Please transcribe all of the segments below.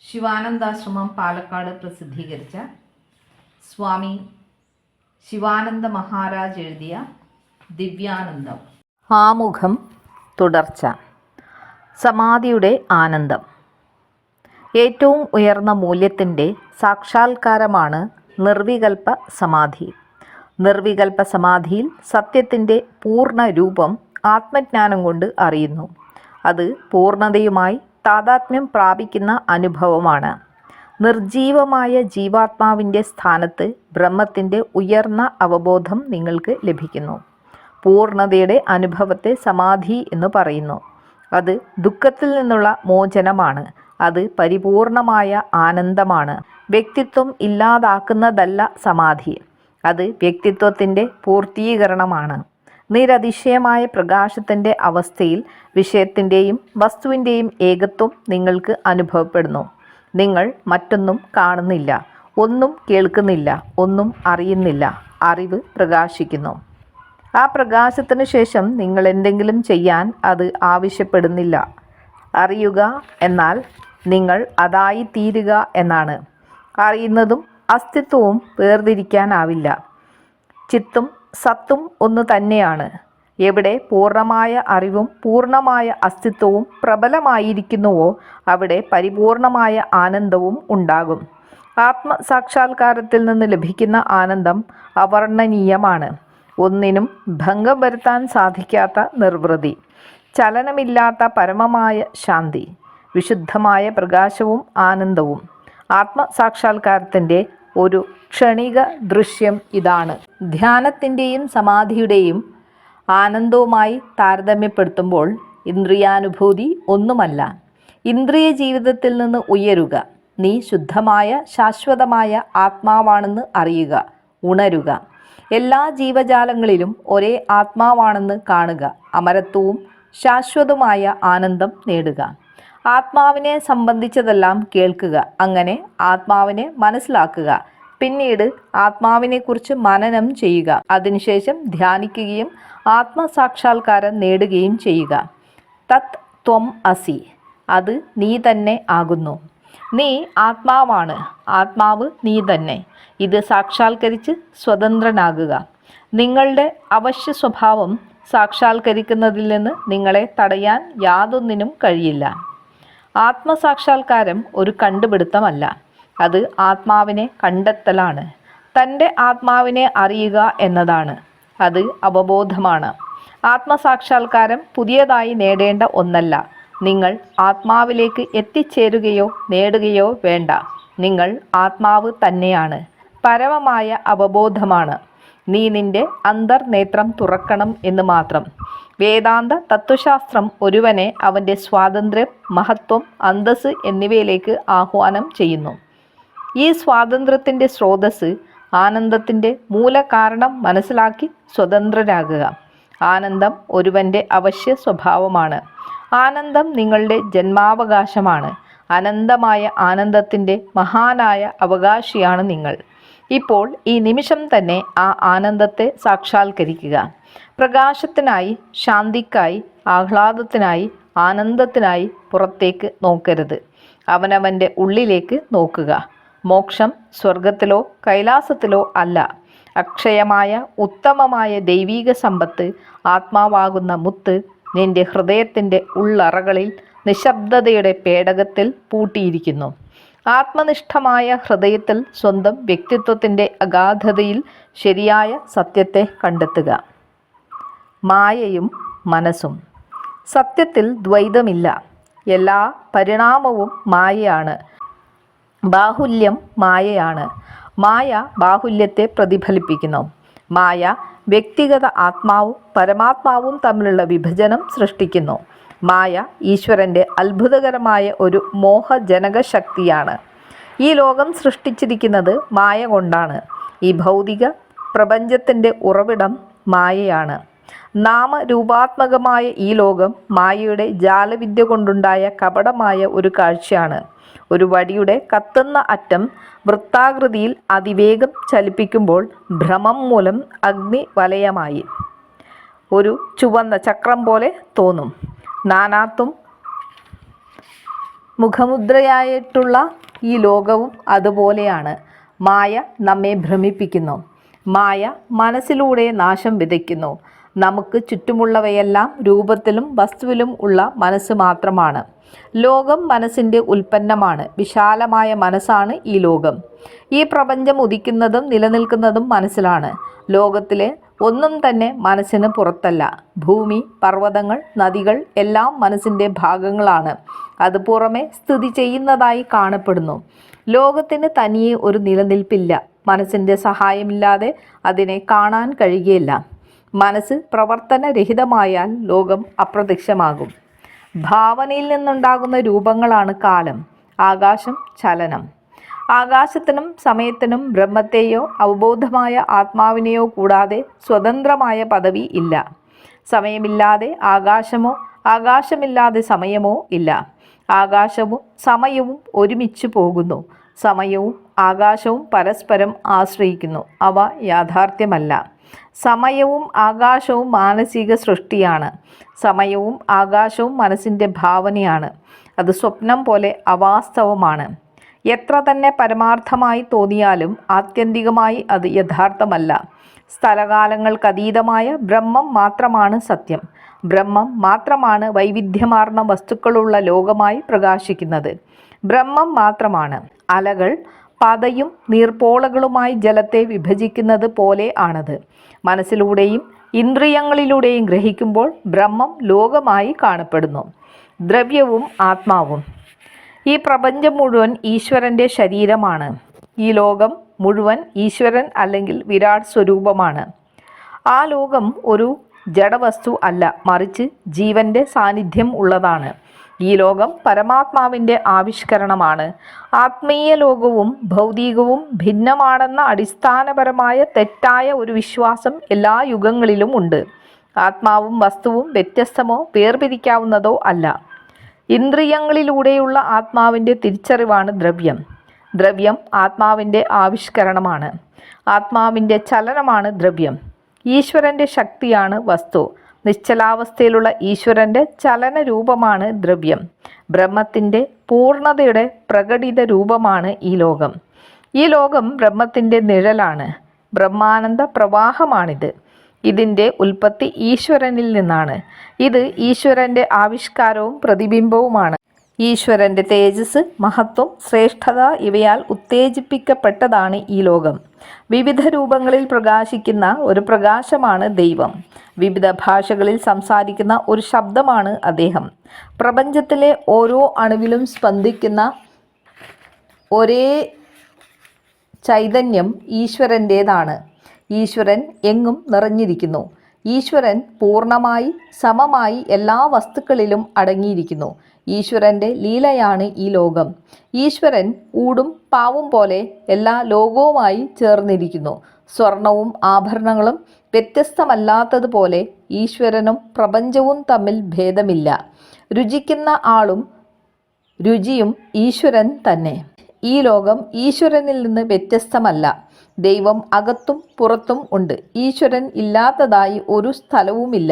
ശിവാനന്ദാശ്രമം പാലക്കാട് പ്രസിദ്ധീകരിച്ച സ്വാമി ശിവാനന്ദ മഹാരാജ് എഴുതിയ ദിവ്യാനന്ദം ആമുഖം തുടർച്ച. സമാധിയുടെ ആനന്ദം. ഏറ്റവും ഉയർന്ന മൂല്യത്തിൻ്റെ സാക്ഷാത്കാരമാണ് നിർവികൽപ്പ സമാധി. നിർവികൽപ്പ സമാധിയിൽ സത്യത്തിൻ്റെ പൂർണ്ണ രൂപം ആത്മജ്ഞാനം കൊണ്ട് അറിയുന്നു. അത് പൂർണ്ണതയുമായി താദാത്മ്യം പ്രാപിക്കുന്ന അനുഭവമാണ്. നിർജീവമായ ജീവാത്മാവിൻ്റെ സ്ഥാനത്ത് ബ്രഹ്മത്തിൻ്റെ ഉയർന്ന അവബോധം നിങ്ങൾക്ക് ലഭിക്കുന്നു. പൂർണ്ണതയുടെ അനുഭവത്തെ സമാധി എന്ന് പറയുന്നു. അത് ദുഃഖത്തിൽ നിന്നുള്ള മോചനമാണ്. അത് പരിപൂർണമായ ആനന്ദമാണ്. വ്യക്തിത്വം ഇല്ലാതാക്കുന്നതല്ല സമാധി. അത് വ്യക്തിത്വത്തിൻ്റെ പൂർത്തീകരണമാണ്. നിരതിശയമായ പ്രകാശത്തിൻ്റെ അവസ്ഥയിൽ വിഷയത്തിൻ്റെയും വസ്തുവിൻ്റെയും ഏകത്വം നിങ്ങൾക്ക് അനുഭവപ്പെടുന്നു. നിങ്ങൾ മറ്റൊന്നും കാണുന്നില്ല, ഒന്നും കേൾക്കുന്നില്ല, ഒന്നും അറിയുന്നില്ല. അറിവ് പ്രകാശിക്കുന്നു. ആ പ്രകാശത്തിന് ശേഷം നിങ്ങൾ എന്തെങ്കിലും ചെയ്യാൻ അത് ആവശ്യപ്പെടുന്നില്ല. അറിയുക എന്നാൽ നിങ്ങൾ അതായി തീരുക എന്നാണ്. അറിയുന്നതും അസ്തിത്വവും വേർതിരിക്കാനാവില്ല. ചിത്തും സത്തും ഒന്ന് തന്നെയാണ്. എവിടെ പൂർണ്ണമായ അറിവും പൂർണ്ണമായ അസ്തിത്വവും പ്രബലമായിരിക്കുന്നുവോ അവിടെ പരിപൂർണമായ ആനന്ദവും ഉണ്ടാകും. ആത്മസാക്ഷാത്കാരത്തിൽ നിന്ന് ലഭിക്കുന്ന ആനന്ദം അവർണ്ണനീയമാണ്. ഒന്നിനും ഭംഗം വരുത്താൻ സാധിക്കാത്ത നിർവൃതി, ചലനമില്ലാത്ത പരമമായ ശാന്തി, വിശുദ്ധമായ പ്രകാശവും ആനന്ദവും. ആത്മസാക്ഷാത്കാരത്തിൻ്റെ ഒരു ക്ഷണിക ദൃശ്യം ഇതാണ്. ധ്യാനത്തിൻ്റെയും സമാധിയുടെയും ആനന്ദവുമായി താരതമ്യപ്പെടുത്തുമ്പോൾ ഇന്ദ്രിയാനുഭൂതി ഒന്നുമല്ല. ഇന്ദ്രിയ ജീവിതത്തിൽ നിന്ന് ഉയരുക. നീ ശുദ്ധമായ ശാശ്വതമായ ആത്മാവാണെന്ന് അറിയുക, ഉണരുക. എല്ലാ ജീവജാലങ്ങളിലും ഒരേ ആത്മാവാണെന്ന് കാണുക. അമരത്വവും ശാശ്വതമായ ആനന്ദം നേടുക. ആത്മാവിനെ സംബന്ധിച്ചതെല്ലാം കേൾക്കുക. അങ്ങനെ ആത്മാവിനെ മനസ്സിലാക്കുക. പിന്നീട് ആത്മാവിനെക്കുറിച്ച് മനനം ചെയ്യുക. അതിനുശേഷം ധ്യാനിക്കുകയും ആത്മസാക്ഷാത്കാരം നേടുകയും ചെയ്യുക. തത് ത്വം അസി. അത് നീ തന്നെ ആകുന്നു. നീ ആത്മാവാണ്. ആത്മാവ് നീ തന്നെ. ഇത് സാക്ഷാത്കരിച്ച് സ്വതന്ത്രനാകുക. നിങ്ങളുടെ അവശ്യ സ്വഭാവം സാക്ഷാത്കരിക്കുന്നതിൽ നിന്ന് നിങ്ങളെ തടയാൻ യാതൊന്നിനും കഴിയില്ല. ആത്മസാക്ഷാത്കാരം ഒരു കണ്ടുപിടുത്തമല്ല. അത് ആത്മാവിനെ കണ്ടെത്തലാണ്. തൻ്റെ ആത്മാവിനെ അറിയുക എന്നതാണ്. അത് അവബോധമാണ്. ആത്മസാക്ഷാത്കാരം പുതിയതായി നേടേണ്ട ഒന്നല്ല. നിങ്ങൾ ആത്മാവിലേക്ക് എത്തിച്ചേരുകയോ നേടുകയോ വേണ്ട. നിങ്ങൾ ആത്മാവ് തന്നെയാണ്. പരമമായ അവബോധമാണ്. നീ നിന്റെ അന്തർനേത്രം തുറക്കണം എന്ന് മാത്രം. വേദാന്ത തത്വശാസ്ത്രം ഒരുവനെ അവൻ്റെ സ്വാതന്ത്ര്യം, മഹത്വം, അന്തസ്സ് എന്നിവയിലേക്ക് ആഹ്വാനം ചെയ്യുന്നു. ഈ സ്വാതന്ത്ര്യത്തിൻ്റെ സ്രോതസ്സ്, ആനന്ദത്തിൻ്റെ മൂലകാരണം മനസ്സിലാക്കി സ്വതന്ത്രരാകുക. ആനന്ദം ഒരുവൻ്റെ അവശ്യ സ്വഭാവമാണ്. ആനന്ദം നിങ്ങളുടെ ജന്മാവകാശമാണ്. അനന്തമായ ആനന്ദത്തിൻ്റെ മഹാനായ അവകാശിയാണ് നിങ്ങൾ. ഇപ്പോൾ ഈ നിമിഷം തന്നെ ആ ആനന്ദത്തെ സാക്ഷാത്കരിക്കുക. പ്രകാശത്തിനായി, ശാന്തിക്കായി, ആഹ്ലാദത്തിനായി, ആനന്ദത്തിനായി പുറത്തേക്ക് നോക്കരുത്. അവനവൻ്റെ ഉള്ളിലേക്ക് നോക്കുക. മോക്ഷം സ്വർഗത്തിലോ കൈലാസത്തിലോ അല്ല. അക്ഷയമായ ഉത്തമമായ ദൈവീക സമ്പത്ത്, ആത്മാവാകുന്ന മുത്ത് നിന്റെ ഹൃദയത്തിൻ്റെ ഉള്ളറകളിൽ നിശബ്ദതയുടെ പേടകത്തിൽ പൂട്ടിയിരിക്കുന്നു. ആത്മനിഷ്ഠമായ ഹൃദയത്തിൽ സ്വന്തം വ്യക്തിത്വത്തിൻ്റെ അഗാധതയിൽ ശരിയായ സത്യത്തെ കണ്ടെത്തുക. മായയും മനസ്സും. സത്യത്തിൽ ദ്വൈതമില്ല. എല്ലാ പരിണാമവും മായയാണ്. ബാഹുല്യം മായയാണ്. മായ ബാഹുല്യത്തെ പ്രതിഫലിപ്പിക്കുന്നു. മായ വ്യക്തിഗത ആത്മാവും പരമാത്മാവും തമ്മിലുള്ള വിഭജനം സൃഷ്ടിക്കുന്നു. മായ ഈശ്വരൻ്റെ അത്ഭുതകരമായ ഒരു മോഹജനക ശക്തിയാണ്. ഈ ലോകം സൃഷ്ടിച്ചിരിക്കുന്നത് മായ കൊണ്ടാണ്. ഈ ഭൗതിക പ്രപഞ്ചത്തിൻ്റെ ഉറവിടം മായയാണ്. നാമരൂപാത്മകമായ ഈ ലോകം മായയുടെ ജാലവിദ്യ കൊണ്ടുണ്ടായ കപടമായ ഒരു കാഴ്ചയാണ്. ഒരു വടിയുടെ കത്തുന്ന അറ്റം വൃത്താകൃതിയിൽ അതിവേഗം ചലിപ്പിക്കുമ്പോൾ ഭ്രമം മൂലം അഗ്നി വലയമായി ഒരു ചുവന്ന ചക്രം പോലെ തോന്നും. നാനാത്വം മുഖമുദ്രയായിട്ടുള്ള ഈ ലോകവും അതുപോലെയാണ്. മായ നമ്മെ ഭ്രമിപ്പിക്കുന്നു. മായ മനസ്സിലൂടെ നാശം വിതയ്ക്കുന്നു. നമുക്ക് ചുറ്റുമുള്ളവയെല്ലാം രൂപത്തിലും വസ്തുവിലും ഉള്ള മനസ്സ് മാത്രമാണ്. ലോകം മനസ്സിൻ്റെ ഉൽപ്പന്നമാണ്. വിശാലമായ മനസ്സാണ് ഈ ലോകം. ഈ പ്രപഞ്ചം ഉദിക്കുന്നതും നിലനിൽക്കുന്നതും മനസ്സിലാണ്. ലോകത്തിലെ ഒന്നും തന്നെ മനസ്സിന് പുറത്തല്ല. ഭൂമി, പർവ്വതങ്ങൾ, നദികൾ എല്ലാം മനസ്സിൻ്റെ ഭാഗങ്ങളാണ്. അത് പുറമെ സ്ഥിതി ചെയ്യുന്നതായി കാണപ്പെടുന്നു. ലോകത്തിന് തനിയെ ഒരു നിലനിൽപ്പില്ല. മനസ്സിൻ്റെ സഹായമില്ലാതെ അതിനെ കാണാൻ കഴിയുകയില്ല. മനസ്സ് പ്രവർത്തനരഹിതമായാൽ ലോകം അപ്രത്യക്ഷമാകും. ഭാവനയിൽ നിന്നുണ്ടാകുന്ന രൂപങ്ങളാണ് കാലം, ആകാശം, ചലനം. ആകാശത്തിനും സമയത്തിനും ബ്രഹ്മത്തെയോ അവബോധമായ ആത്മാവിനെയോ കൂടാതെ സ്വതന്ത്രമായ പദവി ഇല്ല. സമയമില്ലാതെ ആകാശമോ ആകാശമില്ലാതെ സമയമോ ഇല്ല. ആകാശവും സമയവും ഒരുമിച്ച് പോകുന്നു. സമയവും ആകാശവും പരസ്പരം ആശ്രയിക്കുന്നു. അവ യാഥാർത്ഥ്യമല്ല. സമയവും ആകാശവും മാനസിക സൃഷ്ടിയാണ്. സമയവും ആകാശവും മനസ്സിൻ്റെ ഭാവനയാണ്. അത് സ്വപ്നം പോലെ അവാസ്തവമാണ്. എത്ര തന്നെ പരമാർത്ഥമായി തോന്നിയാലും ആത്യന്തികമായി അത് യഥാർത്ഥമല്ല. സ്ഥലകാലങ്ങൾക്കതീതമായ ബ്രഹ്മം മാത്രമാണ് സത്യം. ബ്രഹ്മം മാത്രമാണ് വൈവിധ്യമാർന്ന വസ്തുക്കളുള്ള ലോകമായി പ്രകാശിക്കുന്നത്. ബ്രഹ്മം മാത്രമാണ്. അലകൾ പതയും നീർപ്പോളകളുമായി ജലത്തെ വിഭജിക്കുന്നത് പോലെ ആണത്. മനസ്സിലൂടെയും ഇന്ദ്രിയങ്ങളിലൂടെയും ഗ്രഹിക്കുമ്പോൾ ബ്രഹ്മം ലോകമായി കാണപ്പെടുന്നു. ദ്രവ്യവും ആത്മാവും. ഈ പ്രപഞ്ചം മുഴുവൻ ഈശ്വരൻ്റെ ശരീരമാണ്. ഈ ലോകം മുഴുവൻ ഈശ്വരൻ അല്ലെങ്കിൽ വിരാട് സ്വരൂപമാണ്. ആ ലോകം ഒരു ജഡവസ്തു അല്ല, മറിച്ച് ജീവൻ്റെ സാന്നിധ്യം ഉള്ളതാണ്. ഈ ലോകം പരമാത്മാവിൻ്റെ ആവിഷ്കരണമാണ്. ആത്മീയ ലോകവും ഭൗതികവും ഭിന്നമാണെന്ന അടിസ്ഥാനപരമായ തെറ്റായ ഒരു വിശ്വാസം എല്ലാ യുഗങ്ങളിലും ഉണ്ട്. ആത്മാവും വസ്തുവും വ്യത്യസ്തമോ വേർപിരിക്കാവുന്നതോ അല്ല. ഇന്ദ്രിയങ്ങളിലൂടെയുള്ള ആത്മാവിൻ്റെ തിരിച്ചറിവാണ് ദ്രവ്യം. ദ്രവ്യം ആത്മാവിൻ്റെ ആവിഷ്കരണമാണ്. ആത്മാവിൻ്റെ ചലനമാണ് ദ്രവ്യം. ഈശ്വരൻ്റെ ശക്തിയാണ് വസ്തു. നിശ്ചലാവസ്ഥയിലുള്ള ഈശ്വരൻ്റെ ചലന രൂപമാണ് ദ്രവ്യം. ബ്രഹ്മത്തിൻ്റെ പൂർണ്ണതയുടെ പ്രകടിത രൂപമാണ് ഈ ലോകം. ഈ ലോകം ബ്രഹ്മത്തിൻ്റെ നിഴലാണ്. ബ്രഹ്മാനന്ദ പ്രവാഹമാണിത്. ഇതിൻ്റെ ഉൽപ്പത്തി ഈശ്വരനിൽ നിന്നാണ്. ഇത് ഈശ്വരൻ്റെ ആവിഷ്കാരവും പ്രതിബിംബവുമാണ്. ഈശ്വരൻ്റെ തേജസ്, മഹത്വം, ശ്രേഷ്ഠത ഇവയാൽ ഉത്തേജിപ്പിക്കപ്പെട്ടതാണ് ഈ ലോകം. വിവിധ രൂപങ്ങളിൽ പ്രകാശിക്കുന്ന ഒരു പ്രകാശമാണ് ദൈവം. വിവിധ ഭാഷകളിൽ സംസാരിക്കുന്ന ഒരു ശബ്ദമാണ് അദ്ദേഹം. പ്രപഞ്ചത്തിലെ ഓരോ അണുവിലും സ്പന്ദിക്കുന്ന ഒരേ ചൈതന്യം ഈശ്വരൻ്റേതാണ്. ഈശ്വരൻ എങ്ങും നിറഞ്ഞിരിക്കുന്നു. ഈശ്വരൻ പൂർണ്ണമായി സമമായി എല്ലാ വസ്തുക്കളിലും അടങ്ങിയിരിക്കുന്നു. ഈശ്വരൻ്റെ ലീലയാണ് ഈ ലോകം. ഈശ്വരൻ ഊടും പാവും പോലെ എല്ലാ ലോകവുമായി ചേർന്നിരിക്കുന്നു. സ്വർണവും ആഭരണങ്ങളും വ്യത്യസ്തമല്ലാത്തതുപോലെ ഈശ്വരനും പ്രപഞ്ചവും തമ്മിൽ ഭേദമില്ല. രുചിക്കുന്ന ആളും രുചിയും ഈശ്വരൻ തന്നെ. ഈ ലോകം ഈശ്വരനിൽ നിന്ന് വ്യത്യസ്തമല്ല. ദൈവം അകത്തും പുറത്തും ഉണ്ട്. ഈശ്വരൻ ഇല്ലാത്തതായി ഒരു സ്ഥലവുമില്ല.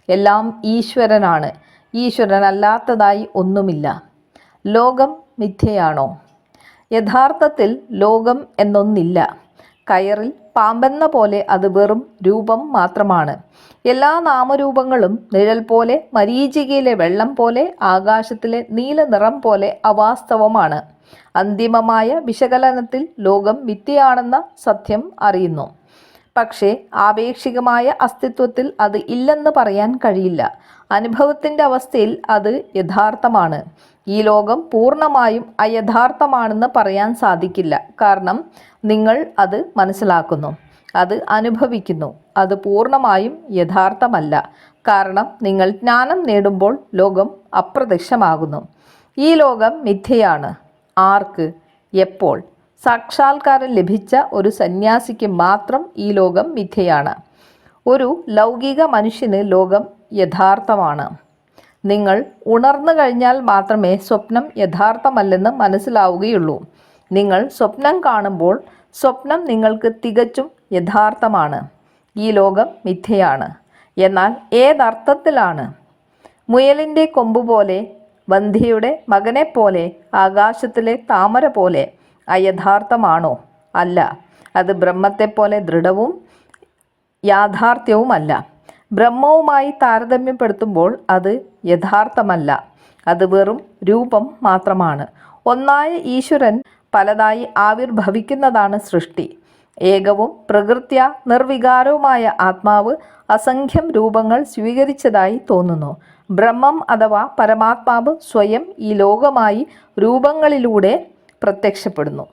എല്ലാം ഈശ്വരനാണ്. ഈശ്വരനല്ലാത്തതായി ഒന്നുമില്ല. ലോകം മിഥ്യയാണോ? യഥാർത്ഥത്തിൽ ലോകം എന്നൊന്നില്ല. കയറിൽ പാമ്പെന്ന പോലെ അത് വെറും രൂപം മാത്രമാണ്. എല്ലാ നാമരൂപങ്ങളും നിഴൽ പോലെ, മരീചികയിലെ വെള്ളം പോലെ, ആകാശത്തിലെ നീല നിറം പോലെ അവാസ്തവമാണ്. അന്തിമമായ വിശകലനത്തിൽ ലോകം മിഥ്യയാണെന്ന സത്യം അറിയുന്നു. പക്ഷേ ആപേക്ഷികമായ അസ്തിത്വത്തിൽ അത് ഇല്ലെന്ന് പറയാൻ കഴിയില്ല. അനുഭവത്തിൻ്റെ അവസ്ഥയിൽ അത് യഥാർത്ഥമാണ്. ഈ ലോകം പൂർണ്ണമായും അയഥാർത്ഥമാണെന്ന് പറയാൻ സാധിക്കില്ല. കാരണം നിങ്ങൾ അത് മനസ്സിലാക്കുന്നു, അത് അനുഭവിക്കുന്നു. അത് പൂർണ്ണമായും യഥാർത്ഥമല്ല. കാരണം നിങ്ങൾ ജ്ഞാനം നേടുമ്പോൾ ലോകം അപ്രത്യക്ഷമാകുന്നു. ഈ ലോകം മിഥ്യയാണ്. ആർക്ക്? എപ്പോൾ? സാക്ഷാത്കാരം ലഭിച്ച ഒരു സന്യാസിക്ക് മാത്രം ഈ ലോകം മിഥ്യയാണ്. ഒരു ലൗകിക മനുഷ്യന് ലോകം യഥാർത്ഥമാണ്. നിങ്ങൾ ഉണർന്നു കഴിഞ്ഞാൽ മാത്രമേ സ്വപ്നം യഥാർത്ഥമല്ലെന്ന് മനസ്സിലാവുകയുള്ളൂ. നിങ്ങൾ സ്വപ്നം കാണുമ്പോൾ സ്വപ്നം നിങ്ങൾക്ക് തികച്ചും യഥാർത്ഥമാണ്. ഈ ലോകം മിഥ്യയാണ്. എന്നാൽ ഏതർത്ഥത്തിലാണ്? മുയലിൻ്റെ കൊമ്പ് പോലെ വന്ധ്യയുടെ മകനെപ്പോലെ, ആകാശത്തിലെ താമര പോലെ അയഥാർത്ഥമാണോ? അല്ല. അത് ബ്രഹ്മത്തെപ്പോലെ ദൃഢവും യാഥാർത്ഥ്യവുമല്ല. ബ്രഹ്മവുമായി താരതമ്യപ്പെടുത്തുമ്പോൾ അത് യഥാർത്ഥമല്ല. അത് വെറും രൂപം മാത്രമാണ്. ഒന്നായ ഈശ്വരൻ പലതായി ആവിർഭവിക്കുന്നതാണ് സൃഷ്ടി. ഏകവും പ്രകൃത്യാ നിർവികാരവുമായ ആത്മാവ് അസംഖ്യം രൂപങ്ങൾ സ്വീകരിച്ചതായി തോന്നുന്നു. ബ്രഹ്മം അഥവാ പരമാത്മാവ് സ്വയം ഈ ലോകമായി രൂപങ്ങളിലൂടെ പ്രത്യക്ഷപ്പെടുന്നു.